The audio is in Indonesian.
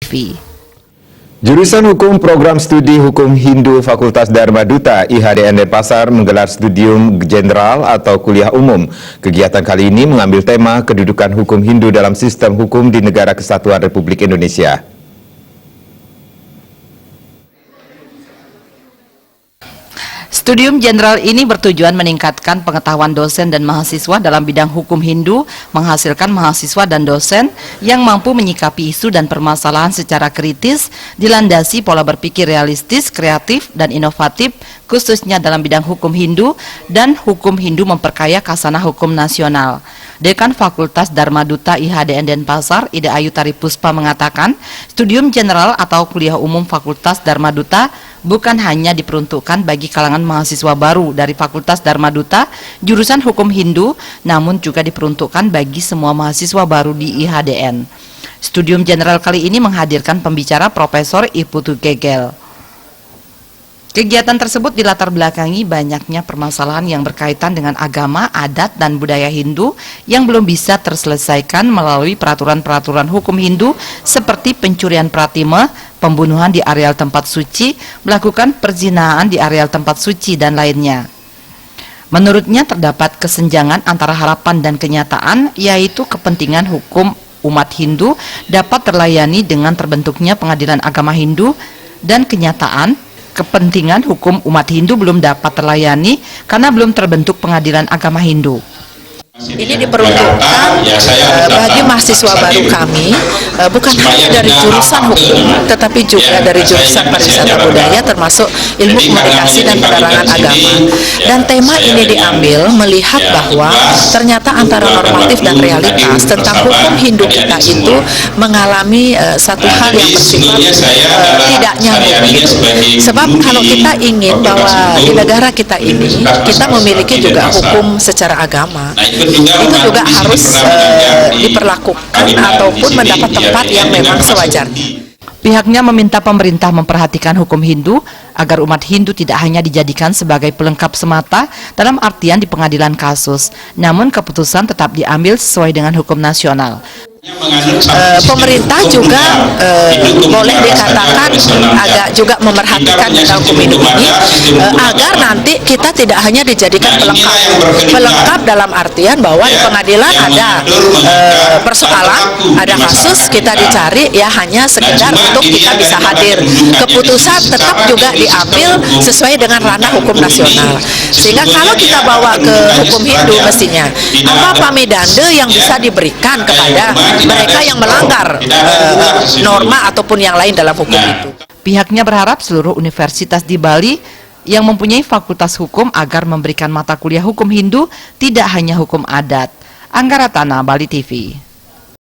TV. Jurusan Hukum Program Studi Hukum Hindu Fakultas Dharma Duta IHDN Denpasar menggelar studium general atau kuliah umum. Kegiatan kali ini mengambil tema kedudukan hukum Hindu dalam sistem hukum di Negara Kesatuan Republik Indonesia. Studium general ini bertujuan meningkatkan pengetahuan dosen dan mahasiswa dalam bidang hukum Hindu, menghasilkan mahasiswa dan dosen yang mampu menyikapi isu dan permasalahan secara kritis, dilandasi pola berpikir realistis, kreatif, dan inovatif, khususnya dalam bidang hukum Hindu, dan hukum Hindu memperkaya khasanah hukum nasional. Dekan Fakultas Dharma Duta IHDN Denpasar, Ida Ayu Tari Puspa mengatakan, studium general atau kuliah umum Fakultas Dharma Duta bukan hanya diperuntukkan bagi kalangan mahasiswa baru dari Fakultas Dharma Duta jurusan hukum Hindu, namun juga diperuntukkan bagi semua mahasiswa baru di IHDN. Studium general kali ini menghadirkan pembicara Profesor Iputu Gegel. Kegiatan tersebut dilatar belakangi banyaknya permasalahan yang berkaitan dengan agama, adat, dan budaya Hindu yang belum bisa terselesaikan melalui peraturan-peraturan hukum Hindu seperti pencurian pratima, pembunuhan di areal tempat suci, melakukan perzinahan di areal tempat suci, dan lainnya. Menurutnya terdapat kesenjangan antara harapan dan kenyataan, yaitu kepentingan hukum umat Hindu dapat terlayani dengan terbentuknya pengadilan agama Hindu, dan kenyataan kepentingan hukum umat Hindu belum dapat terlayani karena belum terbentuk pengadilan agama Hindu. Ini diperuntukkan bagi mahasiswa baru kami, bukan hanya dari jurusan hukum, tetapi juga dari jurusan pariwisata budaya, termasuk ilmu komunikasi dan penerangan agama. Dan tema ini diambil melihat bahwa ternyata antara normatif dan realitas tentang hukum Hindu kita itu mengalami satu hal yang bersifat tidak nyambung gitu. Sebab kalau kita ingin bahwa di negara kita ini kita memiliki juga hukum secara agama, itu juga harus diperlakukan ataupun mendapat tempat yang memang sewajarnya. Pihaknya meminta pemerintah memperhatikan hukum Hindu agar umat Hindu tidak hanya dijadikan sebagai pelengkap semata dalam artian di pengadilan kasus, namun keputusan tetap diambil sesuai dengan hukum nasional. Pemerintah juga boleh dikatakan agak juga memerhatikan tentang hukum Hindu ini agar nanti kita tidak hanya dijadikan pelengkap dalam artian bahwa di pengadilan ada persoalan, ada kasus, kita dicari ya hanya sekedar untuk kita bisa hadir. Keputusan tetap juga diambil sesuai dengan ranah hukum nasional. Sehingga kalau kita bawa ke hukum Hindu mestinya apa pamidanda yang bisa diberikan kepada mereka yang melanggar norma ataupun yang lain dalam hukum itu. Pihaknya berharap seluruh universitas di Bali yang mempunyai fakultas hukum agar memberikan mata kuliah hukum Hindu tidak hanya hukum adat. Angga Ratana, Bali TV.